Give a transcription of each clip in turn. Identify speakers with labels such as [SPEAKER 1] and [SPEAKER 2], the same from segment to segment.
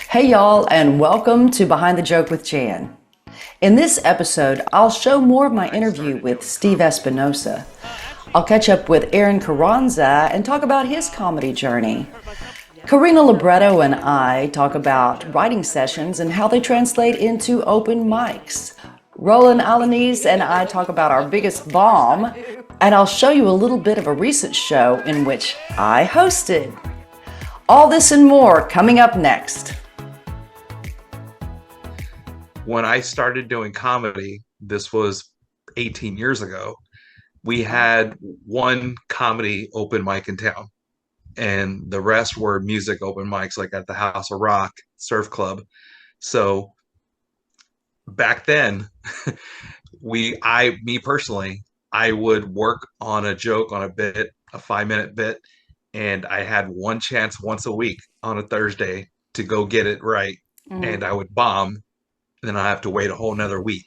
[SPEAKER 1] Hey y'all, and welcome to Behind the Joke with Jan. In this episode, I'll show more of my interview with Steve Espinoza. I'll catch up with Aaron Carranza and talk about his comedy journey. Carina Libretto and I talk about writing sessions and how they translate into open mics. Rolando Alaniz and I talk about our biggest bomb, and I'll show you a little bit of a recent show in which I hosted. All this and more coming up next.
[SPEAKER 2] When I started doing comedy, this was 18 years ago, we had one comedy open mic in town, and the rest were music open mics, like at the House of Rock Surf Club. So back then, me personally, I would work on a joke, on a bit, a 5-minute bit, and I had one chance once a week on a Thursday to go get it right, and I would bomb. Then I have to wait a whole nother week.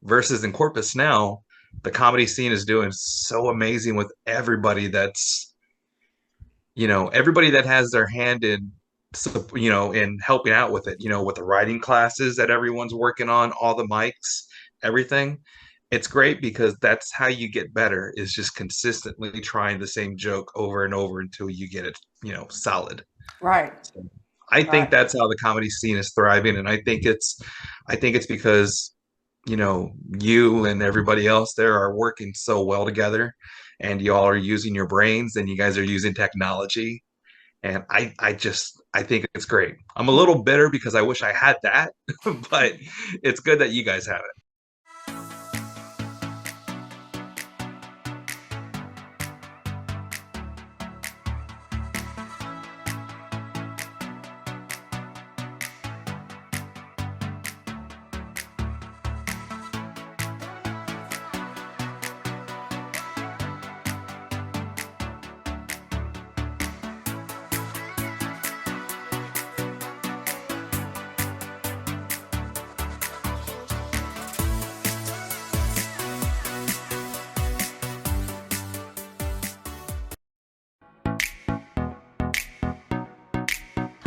[SPEAKER 2] Versus in Corpus now, the comedy scene is doing so amazing with everybody everybody that has their hand in, in helping out with it, with the writing classes that everyone's working on, all the mics, everything. It's great because that's how you get better, is just consistently trying the same joke over and over until you get it, solid.
[SPEAKER 1] Right.
[SPEAKER 2] So I think that's how the comedy scene is thriving, and I think it's because you and everybody else there are working so well together, and y'all are using your brains, and you guys are using technology, and I think it's great. I'm a little bitter because I wish I had that, but it's good that you guys have it.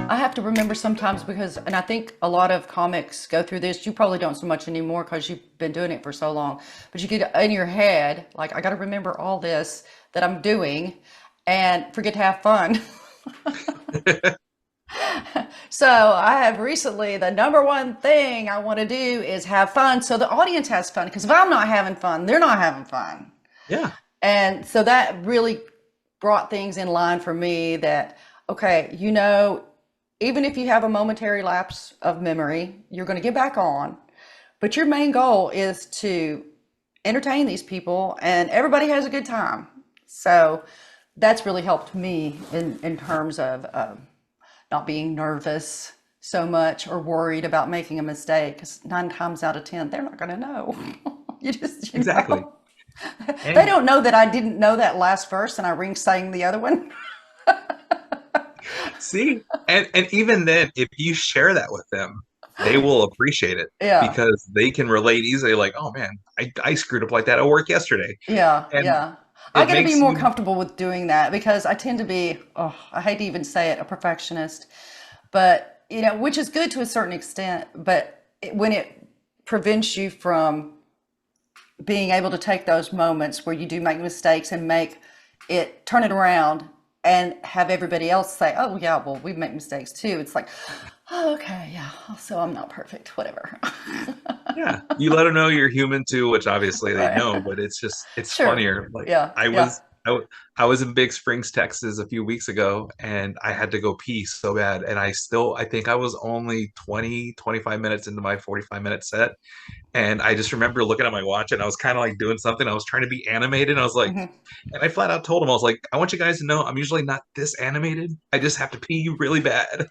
[SPEAKER 1] I have to remember sometimes because, and I think a lot of comics go through this, you probably don't so much anymore because you've been doing it for so long, but you get in your head, like, I got to remember all this that I'm doing and forget to have fun. So I have recently, the number one thing I want to do is have fun so the audience has fun, because if I'm not having fun, they're not having fun.
[SPEAKER 2] Yeah.
[SPEAKER 1] And so that really brought things in line for me that, okay, even if you have a momentary lapse of memory, you're going to get back on. But your main goal is to entertain these people, and everybody has a good time. So that's really helped me in terms of not being nervous so much or worried about making a mistake, because 9 times out of 10, they're not going to know.
[SPEAKER 2] Exactly.
[SPEAKER 1] They don't know that I didn't know that last verse and I sang the other one.
[SPEAKER 2] See, and even then, if you share that with them, they will appreciate it,
[SPEAKER 1] Yeah.
[SPEAKER 2] because they can relate easily. Like, oh man, I screwed up like that at work yesterday.
[SPEAKER 1] Yeah.
[SPEAKER 2] And
[SPEAKER 1] Yeah. I
[SPEAKER 2] it
[SPEAKER 1] got to be
[SPEAKER 2] makes
[SPEAKER 1] more
[SPEAKER 2] you
[SPEAKER 1] comfortable with doing that because I tend to be, oh, I hate to even say it, a perfectionist, but which is good to a certain extent, but when it prevents you from being able to take those moments where you do make mistakes and turn it around and have everybody else say, oh yeah, well, we make mistakes too. It's like, oh, okay, yeah, so I'm not perfect, whatever.
[SPEAKER 2] yeah, you let them know you're human too, which obviously they
[SPEAKER 1] Right.
[SPEAKER 2] know, but it's
[SPEAKER 1] Sure.
[SPEAKER 2] funnier. Like,
[SPEAKER 1] Yeah.
[SPEAKER 2] I
[SPEAKER 1] Yeah.
[SPEAKER 2] was I was in Big Springs, Texas a few weeks ago, and I had to go pee so bad, and I think I was only 25 minutes into my 45-minute set. And I just remember looking at my watch, and I was kind of like doing something. I was trying to be animated. And I was like,
[SPEAKER 1] Hmm.
[SPEAKER 2] and I flat out told him, I was like, I want you guys to know I'm usually not this animated. I just have to pee really bad.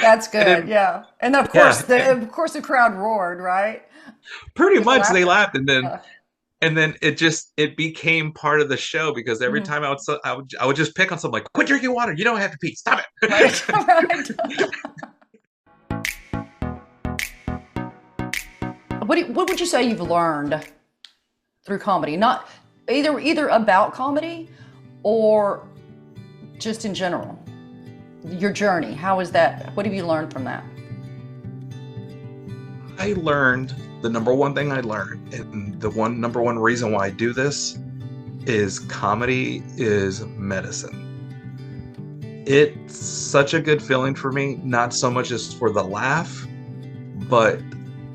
[SPEAKER 1] That's
[SPEAKER 2] And
[SPEAKER 1] good.
[SPEAKER 2] then,
[SPEAKER 1] Yeah. And of course,
[SPEAKER 2] yeah,
[SPEAKER 1] the crowd roared, right?
[SPEAKER 2] pretty
[SPEAKER 1] With the
[SPEAKER 2] much they
[SPEAKER 1] laughter.
[SPEAKER 2] laughed.
[SPEAKER 1] Uh,
[SPEAKER 2] And then it became part of the show, because every
[SPEAKER 1] mhm.
[SPEAKER 2] time I would just pick on something like, quit drinking water. You don't have to pee. Stop
[SPEAKER 1] Right.
[SPEAKER 2] it.
[SPEAKER 1] Right. What would you say you've learned through comedy? Not either about comedy or just in general. your journey? How is that? What have you learned from that?
[SPEAKER 2] I learned, the number one thing I learned, and the number one reason why I do this, is comedy is medicine. It's such a good feeling for me, not so much as for the laugh, but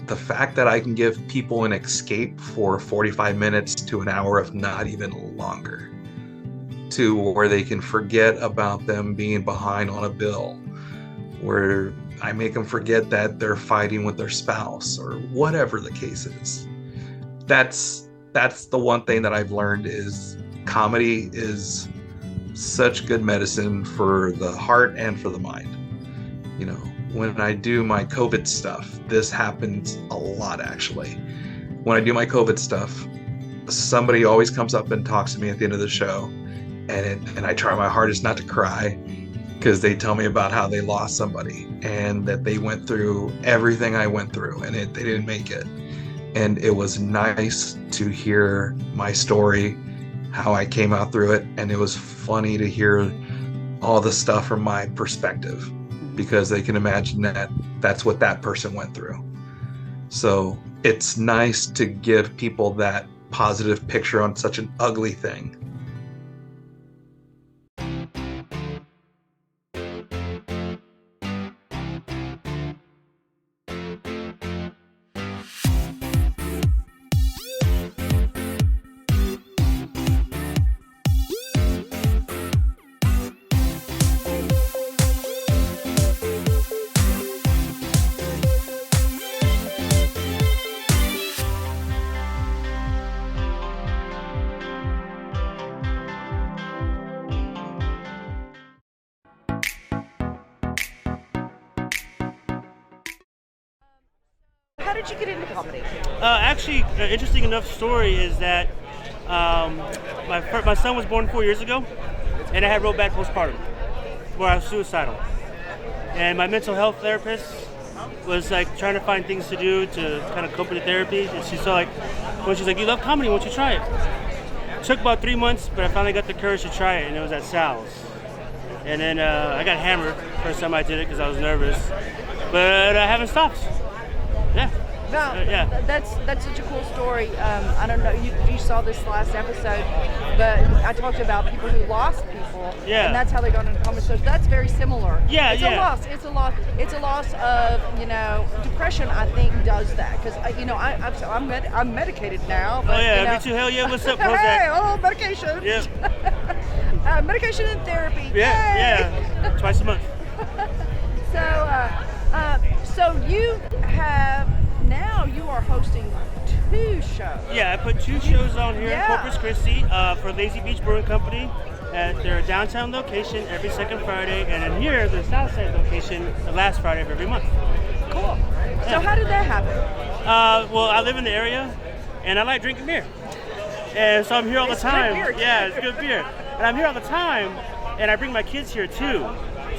[SPEAKER 2] the fact that I can give people an escape for 45 minutes to an hour, if not even longer, to where they can forget about them being behind on a bill, where I make them forget that they're fighting with their spouse or whatever the case is. That's the one thing that I've learned, is comedy is such good medicine for the heart and for the mind. You know, when I do my COVID stuff, this happens a lot actually. When I do my COVID stuff, somebody always comes up and talks to me at the end of the show, and I try my hardest not to cry, because they tell me about how they lost somebody and that they went through everything I went through and they didn't make it. And it was nice to hear my story, how I came out through it. And it was funny to hear all the stuff from my perspective, because they can imagine that that's what that person went through. So it's nice to give people that positive picture on such an ugly thing.
[SPEAKER 3] How did you get into comedy?
[SPEAKER 4] Actually, an interesting enough story is that my son was born 4 years ago, and I had real bad postpartum, where I was suicidal. And my mental health therapist was like trying to find things to do to kind of cope with the therapy. And she's like, you love comedy, why don't you try it? It took about 3 months, but I finally got the courage to try it, and it was at Sal's. And then I got hammered first time I did it because I was nervous, but I haven't stopped. Yeah.
[SPEAKER 3] No,
[SPEAKER 4] yeah.
[SPEAKER 3] That's such a cool story. I don't know if you saw this last episode, but I talked about people who lost people,
[SPEAKER 4] Yeah.
[SPEAKER 3] and that's how they got into comedy. So that's very similar.
[SPEAKER 4] Yeah,
[SPEAKER 3] it's
[SPEAKER 4] yeah.
[SPEAKER 3] a loss. It's a loss of, depression. I think does that because I'm medicated now. But,
[SPEAKER 4] Oh yeah, me too. Hell yeah, what's up, Prozac?
[SPEAKER 3] Hey, medication.
[SPEAKER 4] Yep.
[SPEAKER 3] Medication and therapy.
[SPEAKER 4] Yeah. Twice a month.
[SPEAKER 3] So you are hosting 2 shows.
[SPEAKER 4] Yeah, I put 2 shows on here
[SPEAKER 3] Yeah.
[SPEAKER 4] in Corpus Christi for Lazy Beach Brewing Company at their downtown location every second Friday, and then here, the Southside location, the last Friday of every month.
[SPEAKER 3] Cool.
[SPEAKER 4] Yeah.
[SPEAKER 3] So how did that happen?
[SPEAKER 4] Well, I live in the area, and I like drinking beer. And so I'm here all the
[SPEAKER 3] It's good
[SPEAKER 4] time.
[SPEAKER 3] beer.
[SPEAKER 4] Yeah, it's good beer. And I'm here all the time, and I bring my kids here too.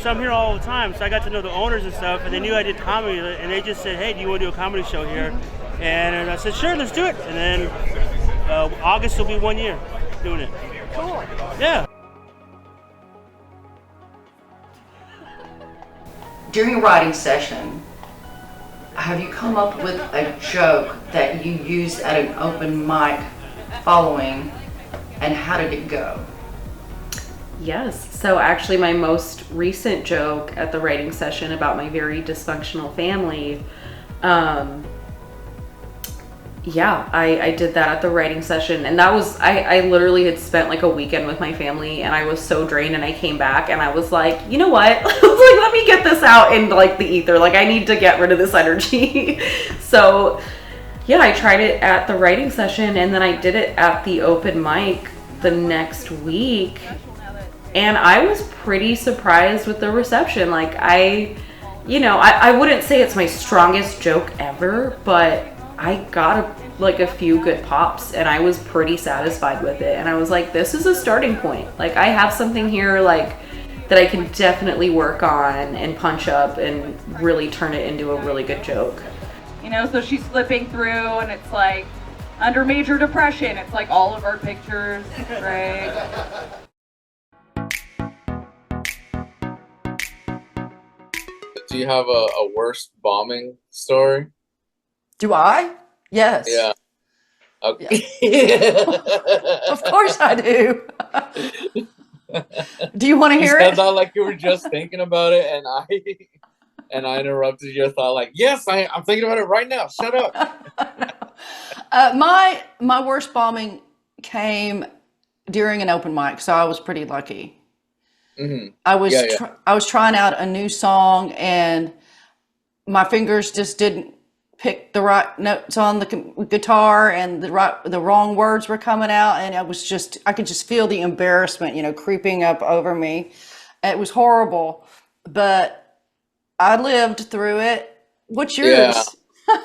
[SPEAKER 4] So I'm here all the time. So I got to know the owners and stuff, and they knew I did comedy, and they just said, hey, do you want to do a comedy show here? And I said, sure, let's do it. And then August will be 1 year doing it.
[SPEAKER 3] Cool.
[SPEAKER 4] Yeah.
[SPEAKER 1] During a writing session, have you come up with a joke that you used at an open mic following, and how did it go?
[SPEAKER 5] Yes. So actually my most recent joke at the writing session about my very dysfunctional family, I did that at the writing session, and that was, I literally had spent like a weekend with my family, and I was so drained, and I came back and I was like, you know what? I was like, let me get this out in like the ether. Like I need to get rid of this energy. So yeah, I tried it at the writing session, and then I did it at the open mic the next week. And I was pretty surprised with the reception. Like I wouldn't say it's my strongest joke ever, but I got a few good pops, and I was pretty satisfied with it. And I was like, this is a starting point. Like I have something here like that I can definitely work on and punch up and really turn it into a really good joke.
[SPEAKER 6] So she's flipping through and it's like under major depression. It's like all of our pictures, right?
[SPEAKER 7] do you have a worst bombing story?
[SPEAKER 1] Do I? Yes.
[SPEAKER 7] Yeah. Okay.
[SPEAKER 1] Of course I do. Do you want to hear
[SPEAKER 7] You
[SPEAKER 1] it?
[SPEAKER 7] said that like you were just thinking about it, and I interrupted you. I thought like, yes, I'm thinking about it right now. Shut up.
[SPEAKER 1] My worst bombing came during an open mic, so I was pretty lucky.
[SPEAKER 7] Mm-hmm.
[SPEAKER 1] I was trying out a new song, and my fingers just didn't pick the right notes on the guitar, and the wrong words were coming out, and I could just feel the embarrassment, creeping up over me. It was horrible, but I lived through it. What's yours?
[SPEAKER 7] Yeah.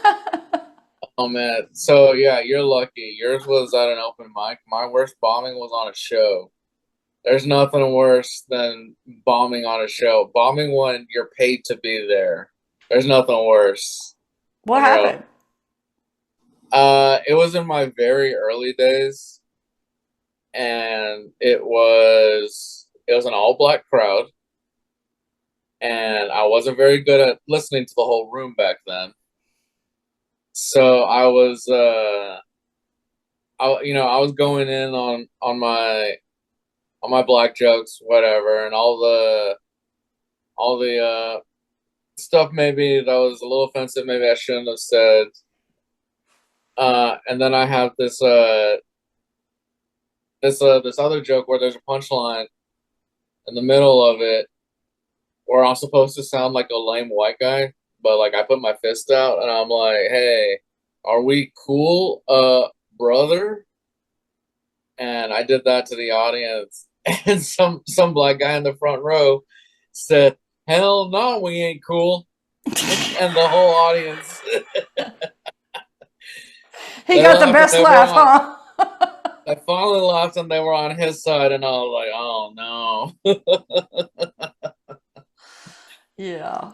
[SPEAKER 7] Oh man, so yeah, you're lucky. Yours was at an open mic. My worst bombing was on a show. There's nothing worse than bombing on a show. Bombing when you're paid to be there. There's nothing worse.
[SPEAKER 1] What happened?
[SPEAKER 7] It was in my very early days, and it was an all-black crowd, and I wasn't very good at listening to the whole room back then. So I was, I was going in on my black jokes, whatever, and all the stuff maybe that was a little offensive, maybe I shouldn't have said. And then I have this other joke where there's a punchline in the middle of it where I'm supposed to sound like a lame white guy. But like I put my fist out and I'm like, hey, are we cool, brother? And I did that to the audience, and some black guy in the front row said, hell no, we ain't cool. And the whole audience.
[SPEAKER 1] He got the best laugh, huh?
[SPEAKER 7] I finally laughed and they were on his side, and I was like, oh no.
[SPEAKER 1] Yeah.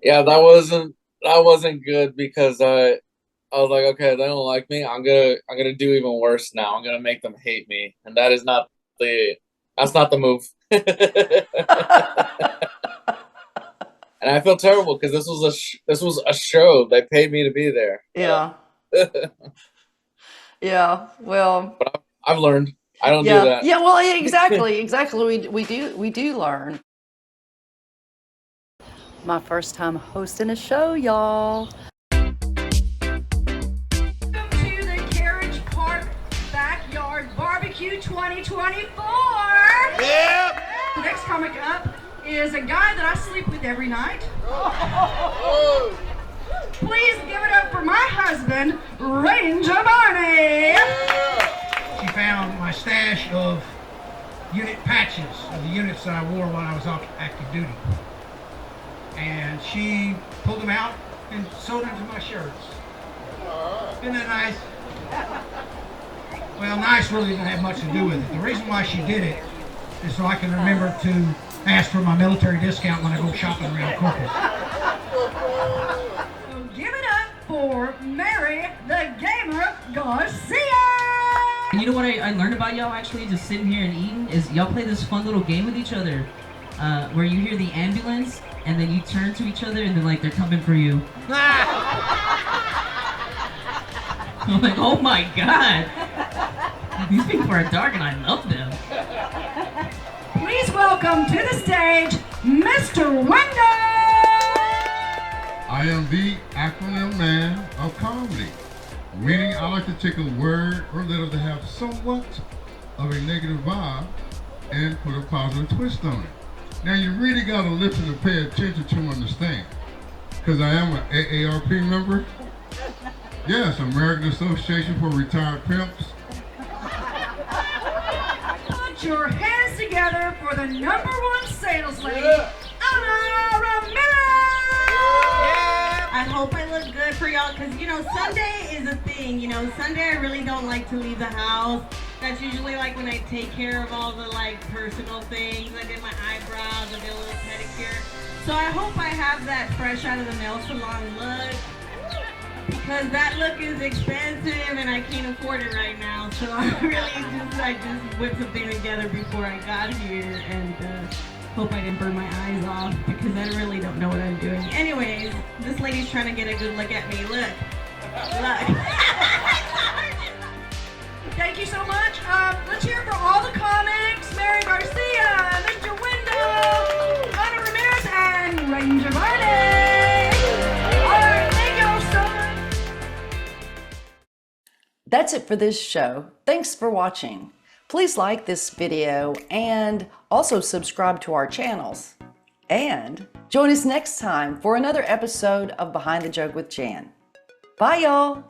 [SPEAKER 7] Yeah, that wasn't good because I was like, okay, they don't like me. I'm gonna do even worse now. I'm gonna make them hate me, and that's not the move. And I feel terrible because this was a show. They paid me to be there.
[SPEAKER 1] Yeah. Yeah. Well.
[SPEAKER 7] But I've learned. I don't do that.
[SPEAKER 1] Yeah. Well, exactly. We do learn. My first time hosting a show, y'all.
[SPEAKER 3] Welcome to the Carriage Park Backyard Barbecue 2024.
[SPEAKER 8] Yep.
[SPEAKER 3] Next comic up is a guy that I sleep with every night. Please give it up for my husband, Ranger Barney.
[SPEAKER 8] She found my stash of unit patches of the units that I wore when I was off active duty. And she pulled them out and sewed them to my shirts. Isn't that nice? Well, nice really didn't have much to do with it. The reason why she did it is so I can remember to ask for my military discount when I go shopping around Corpus.
[SPEAKER 3] So give it up for Merri the Gamer Garcia.
[SPEAKER 9] You know what I learned about y'all actually just sitting here and eating is y'all play this fun little game with each other where you hear the ambulance and then you turn to each other and then like they're coming for you. I'm like, oh my god. These people are dark and I love them.
[SPEAKER 3] Please welcome to the stage, Mr. Wendell.
[SPEAKER 10] I am the acronym man of comedy, meaning I like to take a word or letter that have somewhat of a negative vibe and put a positive twist on it. Now you really gotta listen and pay attention to understand, because I am an AARP member. Yes, American Association for Retired Pimps.
[SPEAKER 3] Put your hands together for the #1 sales lady, Ana Ramirez.
[SPEAKER 11] I hope I look good for y'all, because, Sunday is a thing. Sunday I really don't like to leave the house. That's usually like when I take care of all the personal things. I did my eyebrows, I did a little pedicure. So I hope I have that fresh out of the nail salon look, because that look is expensive and I can't afford it right now. So I just whipped something together before I got here, and Hope I didn't burn my eyes off because I really don't know what I'm doing. Anyways, this lady's trying to get a good look at me. Look. Look.
[SPEAKER 3] Thank you so much. Let's hear it for all the comics. Merri Garcia, Mr. Wendell, Ana Ramirez, and Ranger Varney. All right, thank you all so much.
[SPEAKER 1] That's it for this show. Thanks for watching. Please like this video and also subscribe to our channels. And join us next time for another episode of Behind the Joke with Jan. Bye, y'all.